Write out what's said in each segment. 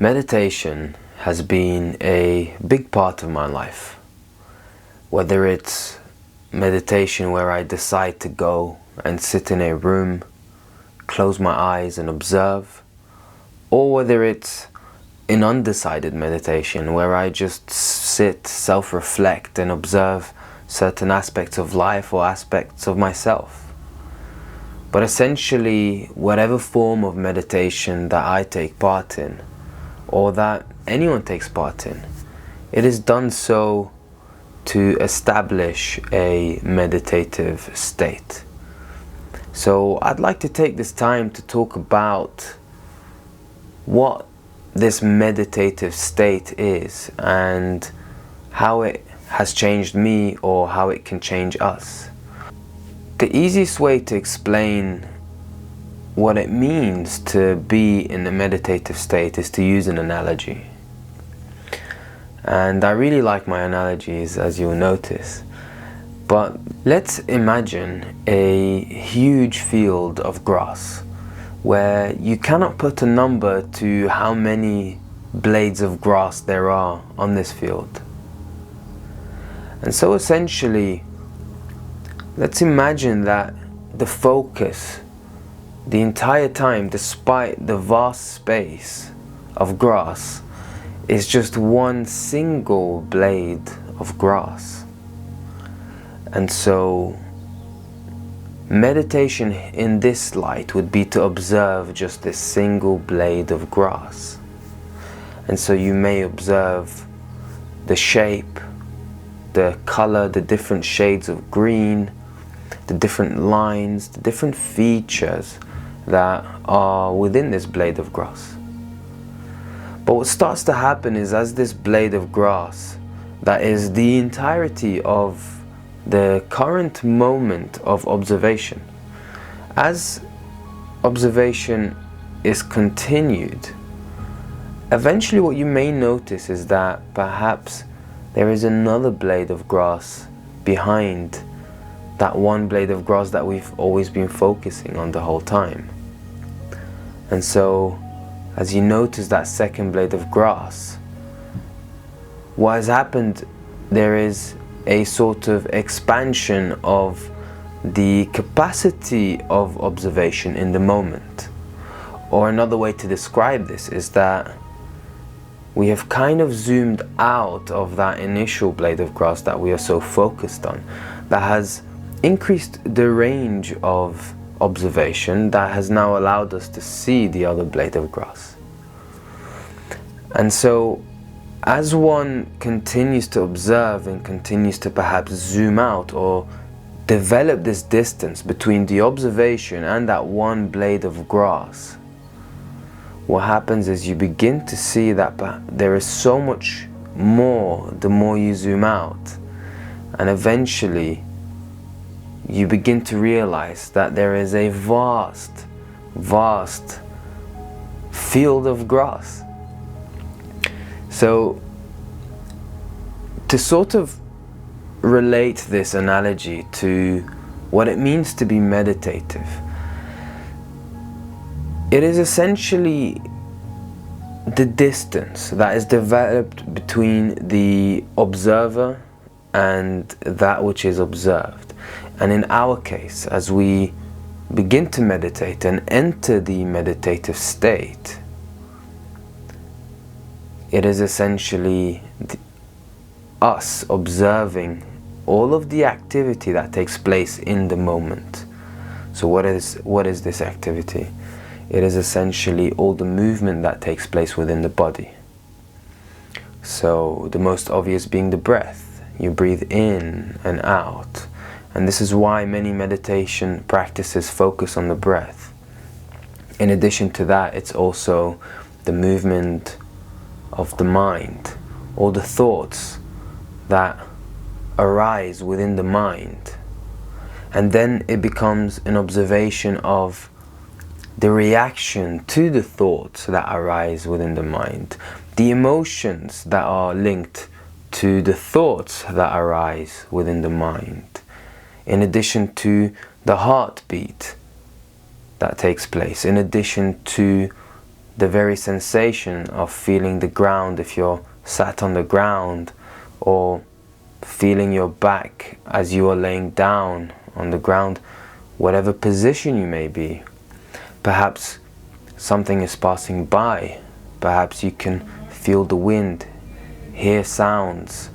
Meditation has been a big part of my life. Whether it's meditation where I decide to go and sit in a room, close my eyes and observe, or whether it's an undecided meditation where I just sit, self-reflect and observe certain aspects of life or aspects of myself. But essentially, whatever form of meditation that I take part in, or that anyone takes part in, it is done so to establish a meditative state. So I'd like to take this time to talk about what this meditative state is and how it has changed me or how it can change us. The easiest way to explain what it means to be in a meditative state is to use an analogy. And I really like my analogies, as you'll notice. But let's imagine a huge field of grass where you cannot put a number to how many blades of grass there are on this field. And so essentially, let's imagine that the focus the entire time, despite the vast space of grass, is just one single blade of grass. And so meditation in this light would be to observe just this single blade of grass. And so you may observe the shape, the color, the different shades of green, the different lines, the different features that are within this blade of grass. But what starts to happen is, as this blade of grass, that is the entirety of the current moment of observation, as observation is continued, eventually what you may notice is that perhaps there is another blade of grass behind that one blade of grass that we've always been focusing on the whole time. And so, as you notice that second blade of grass, what has happened, there is a sort of expansion of the capacity of observation in the moment. Or another way to describe this is that we have kind of zoomed out of that initial blade of grass that we are so focused on, that has increased the range of observation that has now allowed us to see the other blade of grass. And so as one continues to observe and continues to perhaps zoom out or develop this distance between the observation and that one blade of grass, what happens is you begin to see that there is so much more the more you zoom out, and eventually you begin to realize that there is a vast field of grass. So to sort of relate this analogy to what it means to be meditative, it is essentially the distance that is developed between the observer and that which is observed. And in our case, as we begin to meditate and enter the meditative state, it is essentially us observing all of the activity that takes place in the moment. So what is this activity? It is essentially all the movement that takes place within the body. So the most obvious being the breath. You breathe in and out. And this is why many meditation practices focus on the breath. In addition to that, it's also the movement of the mind, all the thoughts that arise within the mind. And then it becomes an observation of the reaction to the thoughts that arise within the mind, the emotions that are linked to the thoughts that arise within the mind, in addition to the heartbeat that takes place, in addition to the very sensation of feeling the ground if you're sat on the ground, or feeling your back as you are laying down on the ground, whatever position you may be. Perhaps something is passing by, perhaps you can feel the wind, hear sounds.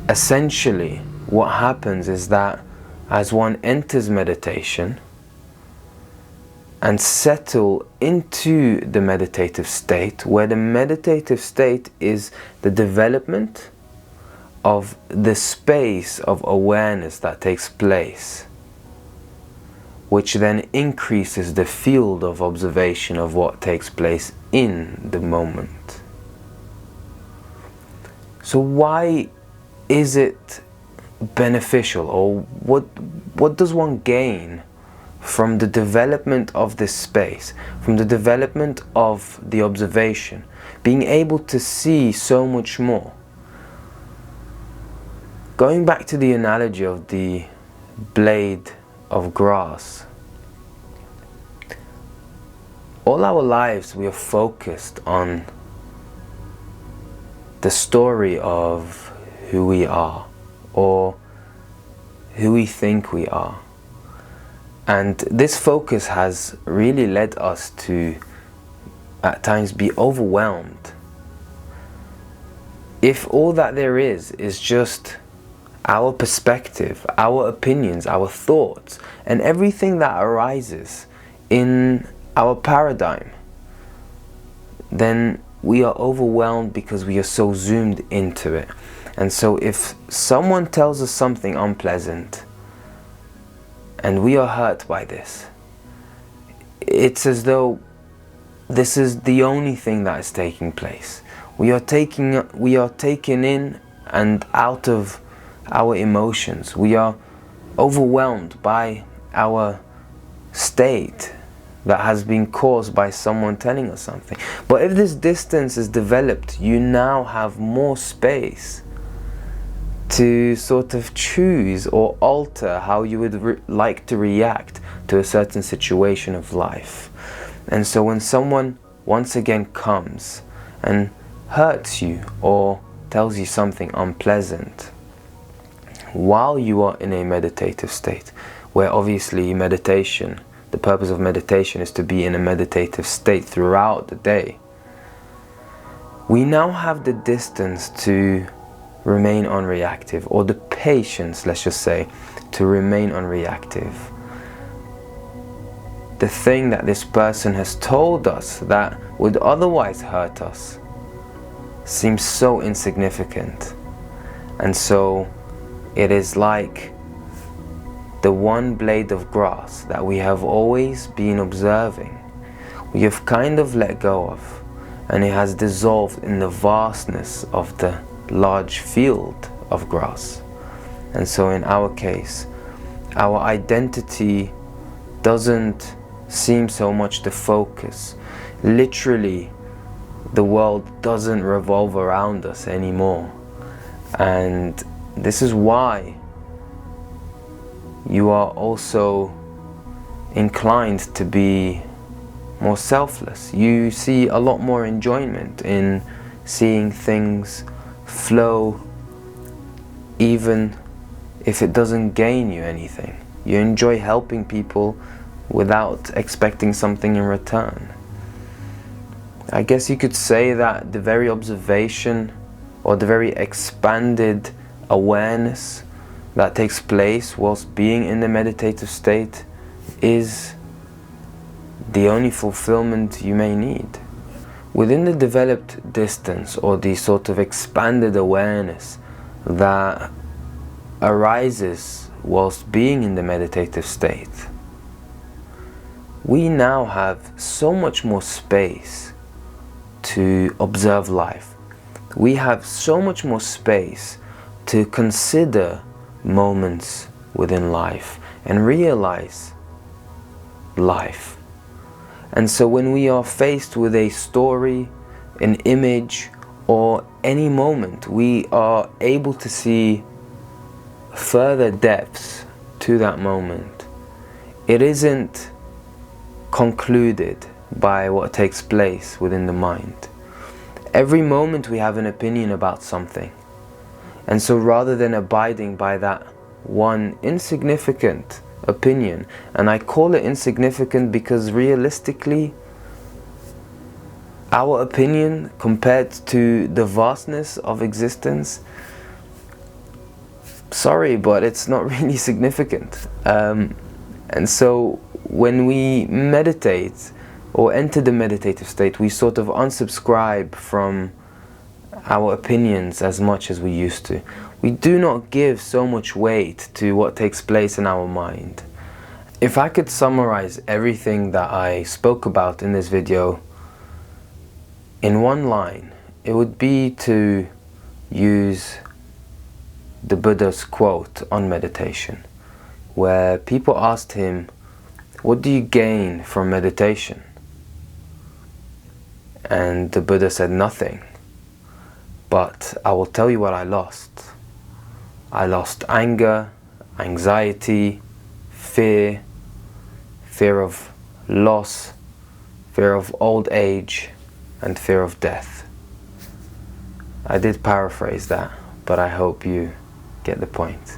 Essentially, what happens is that as one enters meditation and settle into the meditative state, where the meditative state is the development of the space of awareness that takes place, which then increases the field of observation of what takes place in the moment. So why is it beneficial, or what does one gain from the development of this space, from the development of the observation, being able to see so much more? Going back to the analogy of the blade of grass, all our lives we are focused on the story of who we are, or who we think we are. And this focus has really led us to at times be overwhelmed. If all that there is just our perspective, our opinions, our thoughts, and everything that arises in our paradigm, then we are overwhelmed because we are so zoomed into it. And so if someone tells us something unpleasant and we are hurt by this, it's as though this is the only thing that is taking place. We are taken in and out of our emotions. We are overwhelmed by our state that has been caused by someone telling us something. But if this distance is developed, you now have more space to sort of choose or alter how you would like to react to a certain situation of life. And so when someone once again comes and hurts you or tells you something unpleasant, while you are in a meditative state, where obviously meditation, the purpose of meditation is to be in a meditative state throughout the day, we now have the distance to remain unreactive, or the patience, let's just say, to remain unreactive. The thing that this person has told us that would otherwise hurt us seems so insignificant. And so it is like the one blade of grass that we have always been observing, we have kind of let go of, and it has dissolved in the vastness of the large field of grass. And so in our case, our identity doesn't seem so much the focus. Literally, the world doesn't revolve around us anymore. And this is why you are also inclined to be more selfless. You see a lot more enjoyment in seeing things flow, even if it doesn't gain you anything. You enjoy helping people without expecting something in return. I guess you could say that the very observation, or the very expanded awareness that takes place whilst being in the meditative state, is the only fulfillment you may need. Within the developed distance, or the sort of expanded awareness that arises whilst being in the meditative state, we now have so much more space to observe life. We have so much more space to consider moments within life and realize life. And so when we are faced with a story, an image, or any moment, we are able to see further depths to that moment. It isn't concluded. by what takes place within the mind. Every moment we have an opinion about something. And so rather than abiding by that one insignificant opinion, and I call it insignificant because realistically, our opinion compared to the vastness of existence, sorry, but it's not really significant. And so when we meditate or enter the meditative state, we sort of unsubscribe from our opinions as much as we used to. We do not give so much weight to what takes place in our mind. If I could summarize everything that I spoke about in this video in one line, it would be to use the Buddha's quote on meditation, where people asked him, "What do you gain from meditation?" And the Buddha said, "Nothing. But I will tell you what I lost. I lost anger, anxiety, fear, fear of loss, fear of old age, and fear of death." I did paraphrase that, but I hope you get the point.